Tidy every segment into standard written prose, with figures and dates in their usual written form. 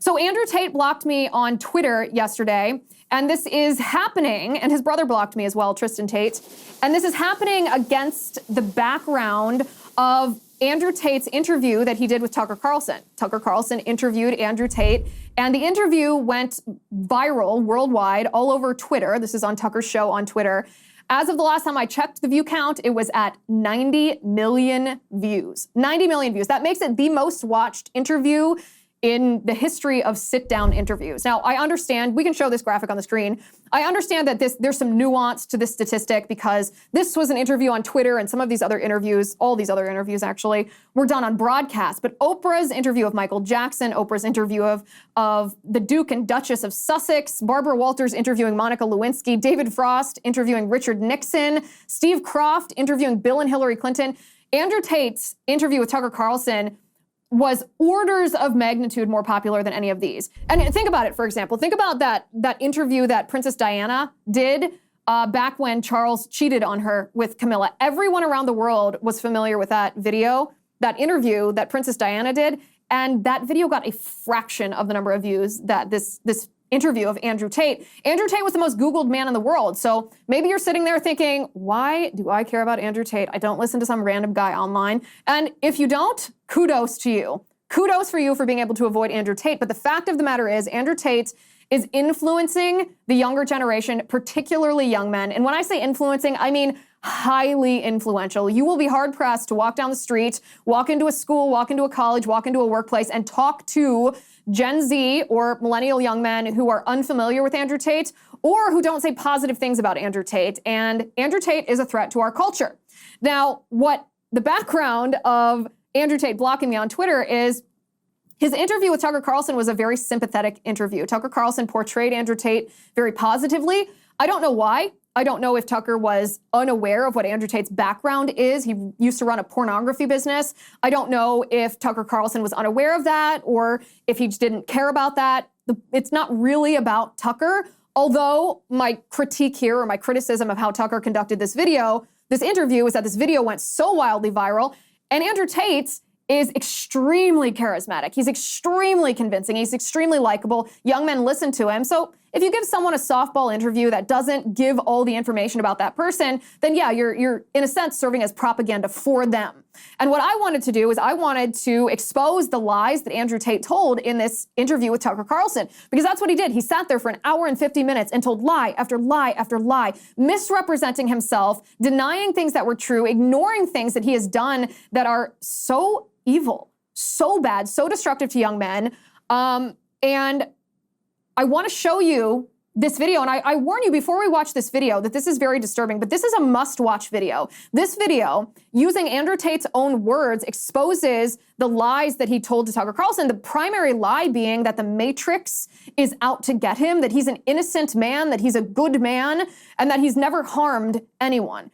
So Andrew Tate blocked me on Twitter yesterday, and this is happening, and his brother blocked me as well, Tristan Tate, and this is happening against the background of Andrew Tate's interview that he did with Tucker Carlson. Tucker Carlson interviewed Andrew Tate, and the interview went viral worldwide, all over Twitter. This is on Tucker's show on Twitter. As of the last time I checked the view count, it was at 90 million views. 90 million views. That makes it the most watched interview in the history of sit-down interviews. Now, I understand, we can show this graphic on the screen. I understand that there's some nuance to this statistic because this was an interview on Twitter and some of these other interviews, all these other interviews actually, were done on broadcast. But Oprah's interview of Michael Jackson, Oprah's interview of the Duke and Duchess of Sussex, Barbara Walters interviewing Monica Lewinsky, David Frost interviewing Richard Nixon, Steve Kroft interviewing Bill and Hillary Clinton. Andrew Tate's interview with Tucker Carlson was orders of magnitude more popular than any of these. And think about it, for example. Think about that interview that Princess Diana did back when Charles cheated on her with Camilla. Everyone around the world was familiar with that video, that interview that Princess Diana did, and that video got a fraction of the number of views that this interview of Andrew Tate. Andrew Tate was the most Googled man in the world. So maybe you're sitting there thinking, why do I care about Andrew Tate? I don't listen to some random guy online. And if you don't, kudos to you. Kudos for you for being able to avoid Andrew Tate. But the fact of the matter is, Andrew Tate is influencing the younger generation, particularly young men. And when I say influencing, I mean highly influential. You will be hard-pressed to walk down the street, walk into a school, walk into a college, walk into a workplace, and talk to Gen Z or millennial young men who are unfamiliar with Andrew Tate or who don't say positive things about Andrew Tate. And Andrew Tate is a threat to our culture. Now, what the background of Andrew Tate blocking me on Twitter is his interview with Tucker Carlson was a very sympathetic interview. Tucker Carlson portrayed Andrew Tate very positively. I don't know why. I don't know if Tucker was unaware of what Andrew Tate's background is. He used to run a pornography business. I don't know if Tucker Carlson was unaware of that or if he just didn't care about that. It's not really about Tucker, although my critique here or my criticism of how Tucker conducted this interview is that this video went so wildly viral, and Andrew Tate is extremely charismatic. He's extremely convincing. He's extremely likable. Young men listen to him. So if you give someone a softball interview that doesn't give all the information about that person, then yeah, you're in a sense serving as propaganda for them. And what I wanted to do is I wanted to expose the lies that Andrew Tate told in this interview with Tucker Carlson, because that's what he did. He sat there for an hour and 50 minutes and told lie after lie after lie, misrepresenting himself, denying things that were true, ignoring things that he has done that are so evil, so bad, so destructive to young men. And I want to show you this video, and I warn you before we watch this video that this is very disturbing, but this is a must-watch video. This video, using Andrew Tate's own words, exposes the lies that he told to Tucker Carlson, the primary lie being that the Matrix is out to get him, that he's an innocent man, that he's a good man, and that he's never harmed anyone.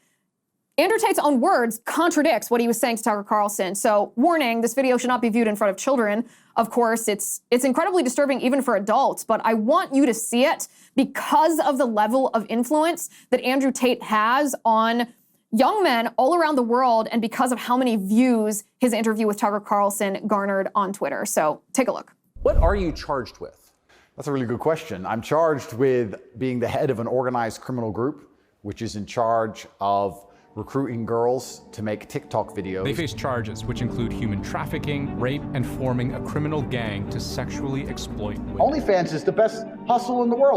Andrew Tate's own words contradicts what he was saying to Tucker Carlson. So, warning, this video should not be viewed in front of children. Of course, it's incredibly disturbing even for adults, but I want you to see it because of the level of influence that Andrew Tate has on young men all around the world and because of how many views his interview with Tucker Carlson garnered on Twitter. So, take a look. What are you charged with? That's a really good question. I'm charged with being the head of an organized criminal group, which is in charge of recruiting girls to make TikTok videos. They face charges which include human trafficking, rape, and forming a criminal gang to sexually exploit women. OnlyFans is the best hustle in the world.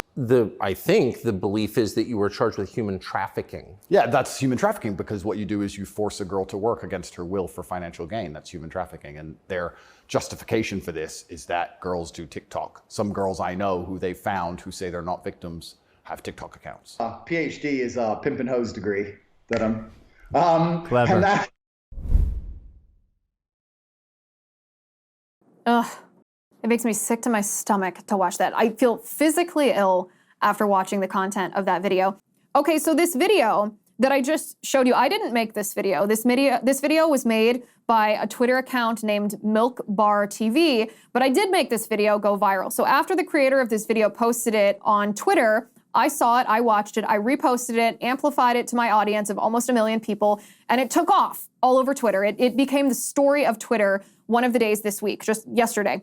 I think the belief is that you were charged with human trafficking. Yeah, that's human trafficking because what you do is you force a girl to work against her will for financial gain. That's human trafficking. And their justification for this is that girls do TikTok. Some girls I know who they found who say they're not victims have TikTok accounts. PhD is a pimp and hose degree that I'm clever. And that... Ugh, it makes me sick to my stomach to watch that. I feel physically ill after watching the content of that video. Okay, so this video that I just showed you, I didn't make this video. This video was made by a Twitter account named Milk Bar TV, but I did make this video go viral. So after the creator of this video posted it on Twitter, I saw it, I watched it, I reposted it, amplified it to my audience of almost 1 million people, and it took off all over Twitter. It became the story of Twitter one of the days this week, just yesterday.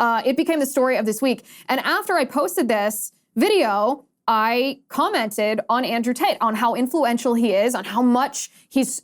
It became the story of this week. And after I posted this video, I commented on Andrew Tate, on how influential he is, on how much he's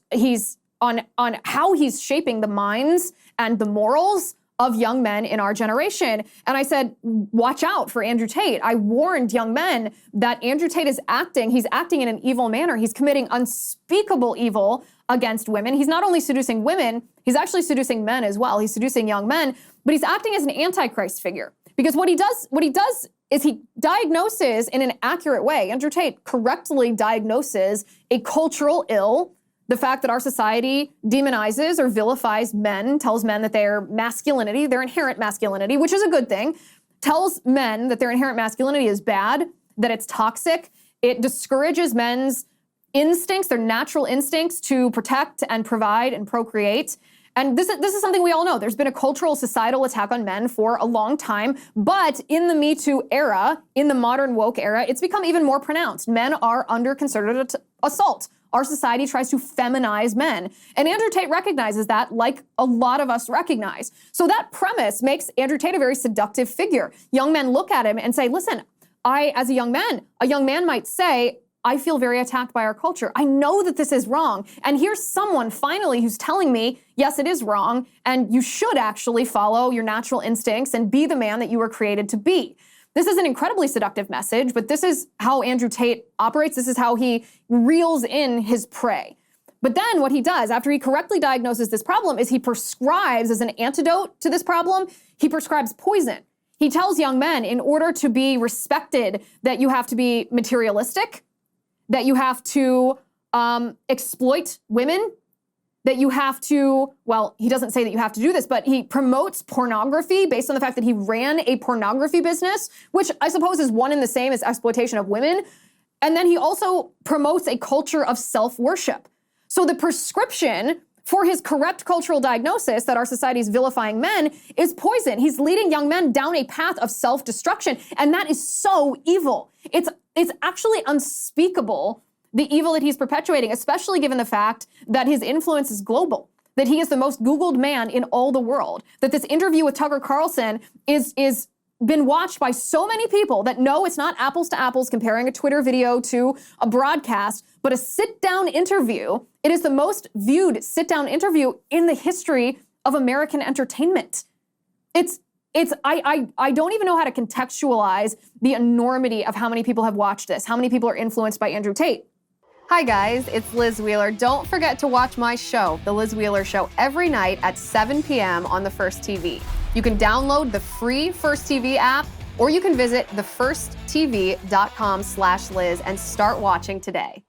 on how he's shaping the minds and the morals of young men in our generation. And I said, watch out for Andrew Tate. I warned young men that Andrew Tate is he's acting in an evil manner. He's committing unspeakable evil against women. He's not only seducing women, he's actually seducing men as well. He's seducing young men, but he's acting as an antichrist figure. Because what he does is he diagnoses in an accurate way. Andrew Tate correctly diagnoses a cultural ill, the fact that our society demonizes or vilifies men, tells men that their masculinity, their inherent masculinity, which is a good thing, tells men that their inherent masculinity is bad, that it's toxic. It discourages men's instincts, their natural instincts to protect and provide and procreate. And this is something we all know. There's been a cultural, societal attack on men for a long time. But in the Me Too era, in the modern woke era, it's become even more pronounced. Men are under concerted assault. Our society tries to feminize men. And Andrew Tate recognizes that, like a lot of us recognize. So that premise makes Andrew Tate a very seductive figure. Young men look at him and say, listen, as a young man might say, I feel very attacked by our culture. I know that this is wrong. And here's someone finally who's telling me, yes, it is wrong. And you should actually follow your natural instincts and be the man that you were created to be. This is an incredibly seductive message, but this is how Andrew Tate operates. This is how he reels in his prey. But then what he does after he correctly diagnoses this problem is he prescribes, as an antidote to this problem, he prescribes poison. He tells young men, in order to be respected, that you have to be materialistic, that you have to exploit women, that you have to, well, he doesn't say that you have to do this, but he promotes pornography based on the fact that he ran a pornography business, which I suppose is one and the same as exploitation of women. And then he also promotes a culture of self-worship. So the prescription for his correct cultural diagnosis that our society is vilifying men is poison. He's leading young men down a path of self-destruction, and that is so evil. It's actually unspeakable, the evil that he's perpetuating, especially given the fact that his influence is global, that he is the most Googled man in all the world, that this interview with Tucker Carlson is been watched by so many people that no, it's not apples to apples comparing a Twitter video to a broadcast, but a sit-down interview. It is the most viewed sit-down interview in the history of American entertainment. I don't even know how to contextualize the enormity of how many people have watched this, how many people are influenced by Andrew Tate. Hi guys, it's Liz Wheeler. Don't forget to watch my show, The Liz Wheeler Show, every night at 7 p.m. on the First TV. You can download the free First TV app, or you can visit thefirsttv.com/Liz and start watching today.